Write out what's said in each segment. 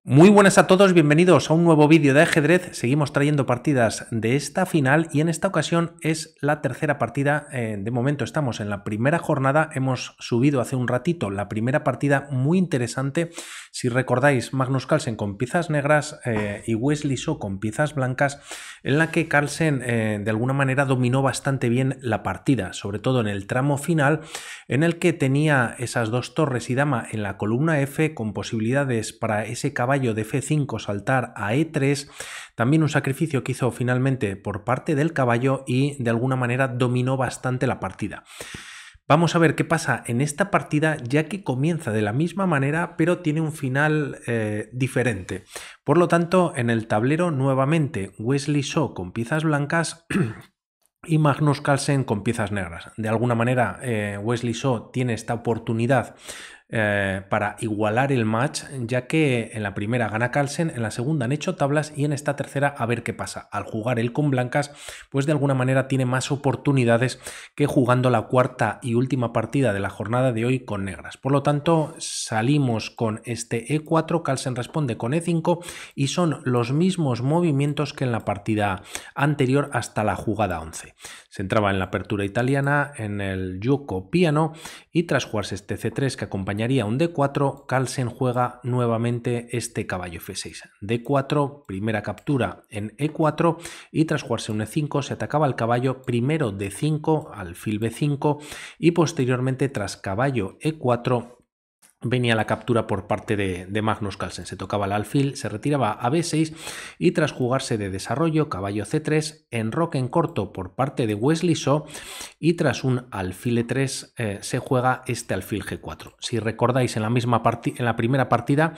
Muy buenas a todos, bienvenidos a un nuevo vídeo de ajedrez. Seguimos trayendo partidas de esta final y en esta ocasión es la tercera partida. De momento estamos en la primera jornada, hemos subido hace un ratito la primera partida muy interesante. Si recordáis, Magnus Carlsen con piezas negras y Wesley So con piezas blancas, en la que Carlsen de alguna manera dominó bastante bien la partida, sobre todo en el tramo final, en el que tenía esas dos torres y dama en la columna F con posibilidades para ese caballo de F5 saltar a E3, también un sacrificio que hizo finalmente por parte del caballo y de alguna manera dominó bastante la partida. Vamos a ver qué pasa en esta partida, ya que comienza de la misma manera pero tiene un final diferente. Por lo tanto, en el tablero nuevamente Wesley So con piezas blancas y Magnus Carlsen con piezas negras. De alguna manera Wesley So tiene esta oportunidad para igualar el match, ya que en la primera gana Carlsen, en la segunda han hecho tablas y en esta tercera a ver qué pasa. Al jugar él con blancas, pues de alguna manera tiene más oportunidades que jugando la cuarta y última partida de la jornada de hoy con negras. Por lo tanto, salimos con este E4, Carlsen responde con E5 y son los mismos movimientos que en la partida anterior hasta la jugada 11. Se entraba en la apertura italiana, en el Gioco Piano, y tras jugarse este C3 que acompañaría un D4, Carlsen juega nuevamente este caballo F6. D4, primera captura en E4 y tras jugarse un E5 se atacaba al caballo primero D5, alfil B5 y posteriormente tras caballo E4 venía la captura por parte de Magnus Carlsen. Se tocaba el alfil, se retiraba a B6 y tras jugarse de desarrollo, caballo C3, enroque en corto por parte de Wesley So y tras un alfil E3 se juega este alfil G4. Si recordáis, en la primera partida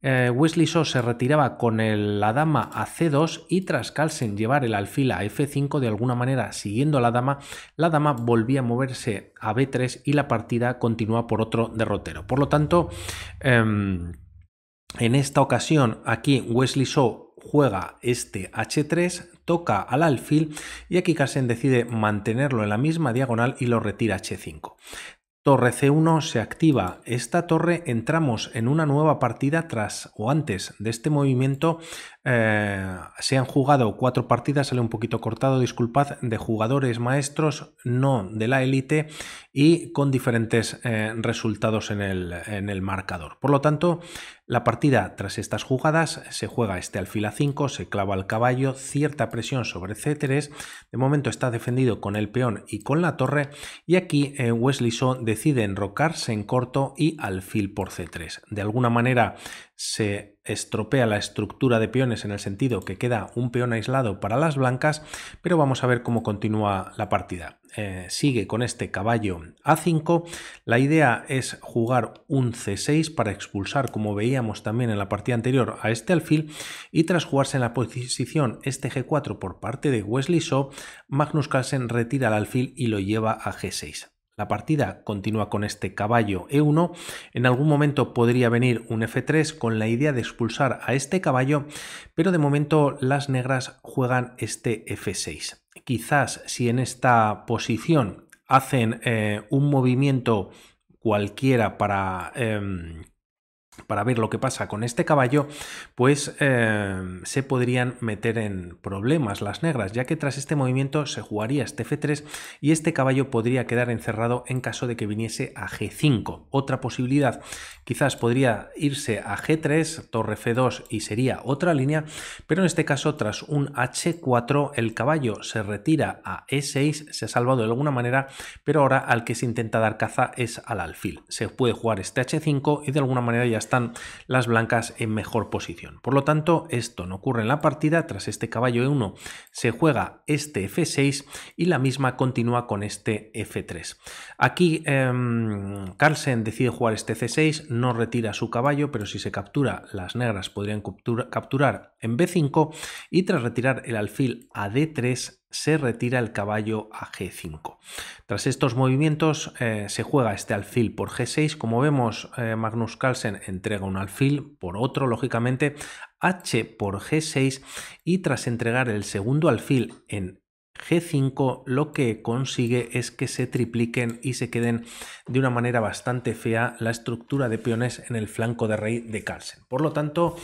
Wesley So se retiraba con la dama a C2 y tras Carlsen llevar el alfil a F5 de alguna manera siguiendo la dama volvía a moverse a B3 y la partida continúa por otro derrotero. Por lo tanto, en esta ocasión aquí Wesley So juega este H3, toca al alfil y aquí Carlsen decide mantenerlo en la misma diagonal y lo retira H5. Torre C1 se activa esta torre, entramos en una nueva partida tras o antes de este movimiento. Se han jugado 4 partidas, sale un poquito cortado, disculpad, de jugadores maestros, no de la élite y con diferentes resultados en el marcador. Por lo tanto, la partida tras estas jugadas se juega este alfil A5, se clava el caballo, cierta presión sobre C3, de momento está defendido con el peón y con la torre y aquí Wesley So decide enrocarse en corto y alfil por C3. De alguna manera se estropea la estructura de peones en el sentido que queda un peón aislado para las blancas, pero vamos a ver cómo continúa la partida. Sigue con este caballo A5, la idea es jugar un C6 para expulsar, como veíamos también en la partida anterior, a este alfil y tras jugarse en la posición este G4 por parte de Wesley So, Magnus Carlsen retira el alfil y lo lleva a G6. La partida continúa con este caballo E1, en algún momento podría venir un F3 con la idea de expulsar a este caballo, pero de momento las negras juegan este F6. Quizás si en esta posición hacen un movimiento cualquiera para ver lo que pasa con este caballo, pues se podrían meter en problemas las negras, ya que tras este movimiento se jugaría este F3 y este caballo podría quedar encerrado en caso de que viniese a G5. Otra posibilidad quizás podría irse a G3, torre F2 y sería otra línea, pero en este caso tras un H4 el caballo se retira a E6, se ha salvado de alguna manera, pero ahora al que se intenta dar caza es al alfil. Se puede jugar este H5 y de alguna manera ya están las blancas en mejor posición. Por lo tanto, esto no ocurre en la partida. Tras este caballo E1 se juega este F6 y la misma continúa con este F3. Aquí Carlsen decide jugar este C6, no retira su caballo, pero si se captura, las negras podrían capturar en B5 y tras retirar el alfil a D3 se retira el caballo a G5. Tras estos movimientos se juega este alfil por G6. Como vemos, Magnus Carlsen entrega un alfil por otro, lógicamente, H por G6 y tras entregar el segundo alfil en G5 lo que consigue es que se tripliquen y se queden de una manera bastante fea la estructura de peones en el flanco de rey de Carlsen. Por lo tanto,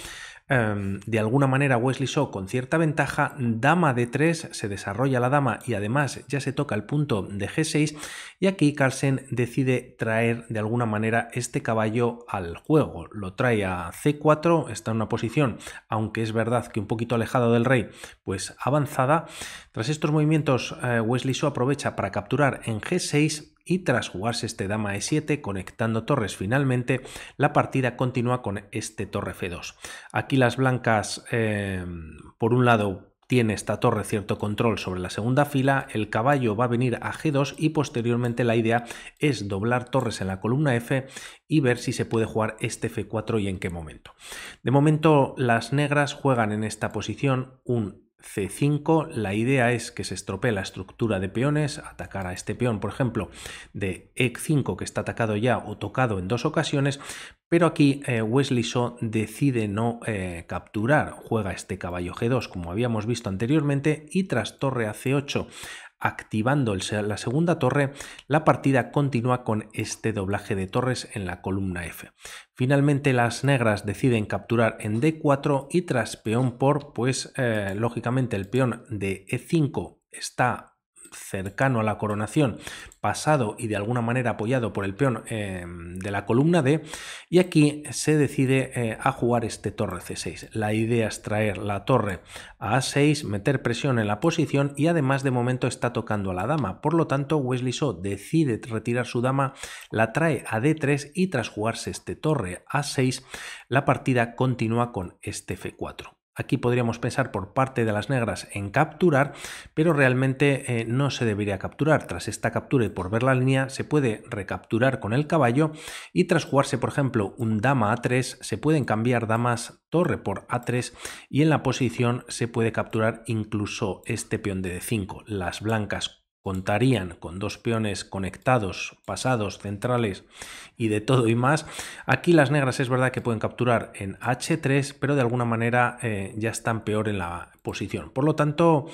de alguna manera Wesley So con cierta ventaja, dama D3, se desarrolla la dama y además ya se toca el punto de G6 y aquí Carlsen decide traer de alguna manera este caballo al juego. Lo trae a C4, está en una posición, aunque es verdad que un poquito alejado del rey, pues avanzada. Tras estos movimientos Wesley So aprovecha para capturar en G6 y tras jugarse este dama E7 conectando torres finalmente, la partida continúa con este torre F2. Aquí las blancas, por un lado, tiene esta torre cierto control sobre la segunda fila, el caballo va a venir a G2 y posteriormente la idea es doblar torres en la columna F y ver si se puede jugar este F4 y en qué momento. De momento las negras juegan en esta posición un C5, la idea es que se estropee la estructura de peones, atacar a este peón, por ejemplo, de E5 que está atacado ya o tocado en 2 ocasiones, pero aquí Wesley So decide no capturar, juega este caballo G2 como habíamos visto anteriormente y tras torre a C8 activando la segunda torre, la partida continúa con este doblaje de torres en la columna F. Finalmente las negras deciden capturar en D4 y tras peón por, pues lógicamente el peón de E5 está cercano a la coronación, pasado y de alguna manera apoyado por el peón de la columna D, y aquí se decide a jugar este torre C6. La idea es traer la torre a A6, meter presión en la posición y además de momento está tocando a la dama, por lo tanto Wesley So decide retirar su dama, la trae a D3 y tras jugarse este torre A6 la partida continúa con este F4. Aquí podríamos pensar por parte de las negras en capturar, pero realmente no se debería capturar. Tras esta captura y por ver la línea se puede recapturar con el caballo y tras jugarse por ejemplo un dama A3 se pueden cambiar damas torre por A3 y en la posición se puede capturar incluso este peón de D5. Las blancas contarían con 2 peones conectados, pasados, centrales y de todo y más. Aquí las negras es verdad que pueden capturar en H3, pero de alguna manera ya están peor en la posición. Por lo tanto,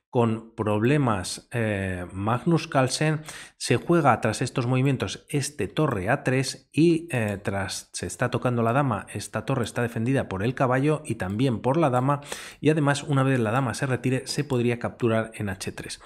con problemas Magnus Carlsen se juega tras estos movimientos este torre A3 y tras se está tocando la dama, esta torre está defendida por el caballo y también por la dama y además una vez la dama se retire se podría capturar en H3.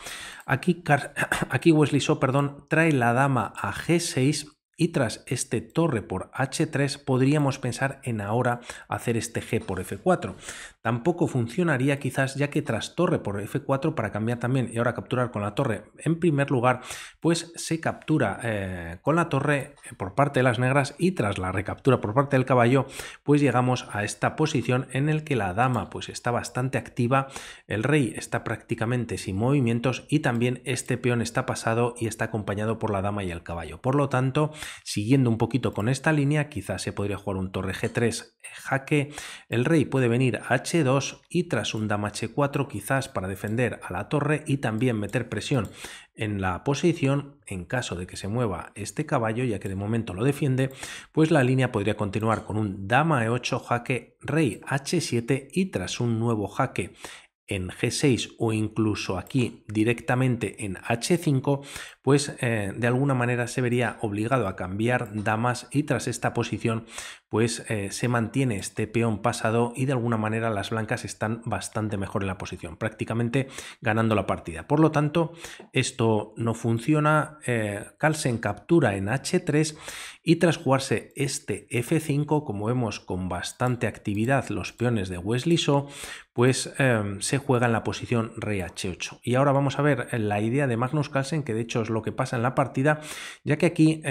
Aquí Wesley So, trae la dama a G6 y tras este torre por H3 podríamos pensar en ahora hacer este G por F4. Tampoco funcionaría quizás ya que tras torre por F4 para cambiar también y ahora capturar con la torre en primer lugar, pues se captura con la torre por parte de las negras y tras la recaptura por parte del caballo pues llegamos a esta posición en el que la dama pues está bastante activa, el rey está prácticamente sin movimientos y también este peón está pasado y está acompañado por la dama y el caballo. Por lo tanto, siguiendo un poquito con esta línea, quizás se podría jugar un torre G3 jaque, el rey puede venir a H2 y tras un dama H4 quizás para defender a la torre y también meter presión en la posición en caso de que se mueva este caballo, ya que de momento lo defiende, pues la línea podría continuar con un dama E8 jaque, rey H7 y tras un nuevo jaque en G6 o incluso aquí directamente en H5, pues de alguna manera se vería obligado a cambiar damas y tras esta posición pues se mantiene este peón pasado y de alguna manera las blancas están bastante mejor en la posición, prácticamente ganando la partida. Por lo tanto, esto no funciona, Carlsen captura en H3 y tras jugarse este F5, como vemos con bastante actividad los peones de Wesley So, pues se juega en la posición rey H8. Y ahora vamos a ver la idea de Magnus Carlsen, que de hecho es lo que pasa en la partida, ya que aquí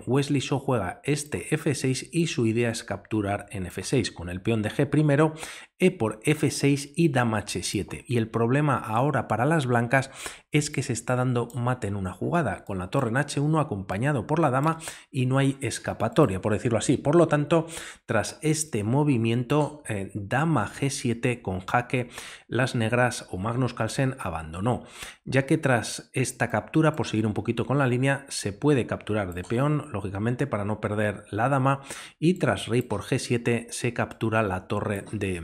Wesley So juega este F6 y su idea es capturar en F6 con el peón de G primero, E por F6 y dama H7. Y el problema ahora para las blancas es que se está dando mate en una jugada, con la torre en H1 acompañado por la dama y no hay escapatoria, por decirlo así. Por lo tanto, tras este movimiento, dama G7 con jaque, las negras o Magnus Carlsen abandonó, ya que tras esta captura, por seguir un poquito con la línea, se puede capturar de peón, lógicamente para no perder la dama, y tras rey por G7 se captura la torre de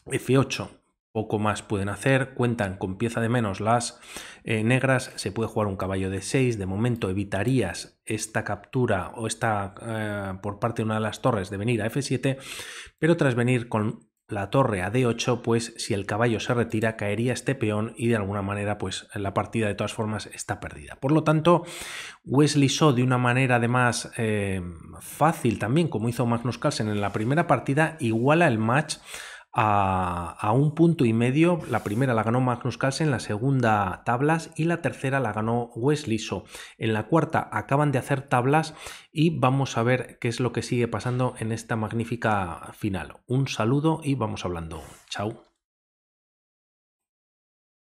F8. poco más pueden hacer, cuentan con pieza de menos las negras, se puede jugar un caballo de 6, de momento evitarías esta captura o esta por parte de una de las torres de venir a F7, pero tras venir con la torre a D8, pues si el caballo se retira caería este peón y de alguna manera pues la partida de todas formas está perdida. Por lo tanto, Wesley So de una manera además fácil también, como hizo Magnus Carlsen en la primera partida, iguala el match a 1,5 puntos. La primera la ganó Magnus Carlsen, la segunda tablas y la tercera la ganó Wesley So. En la cuarta acaban de hacer tablas y vamos a ver qué es lo que sigue pasando en esta magnífica final. Un saludo y vamos hablando. Chao.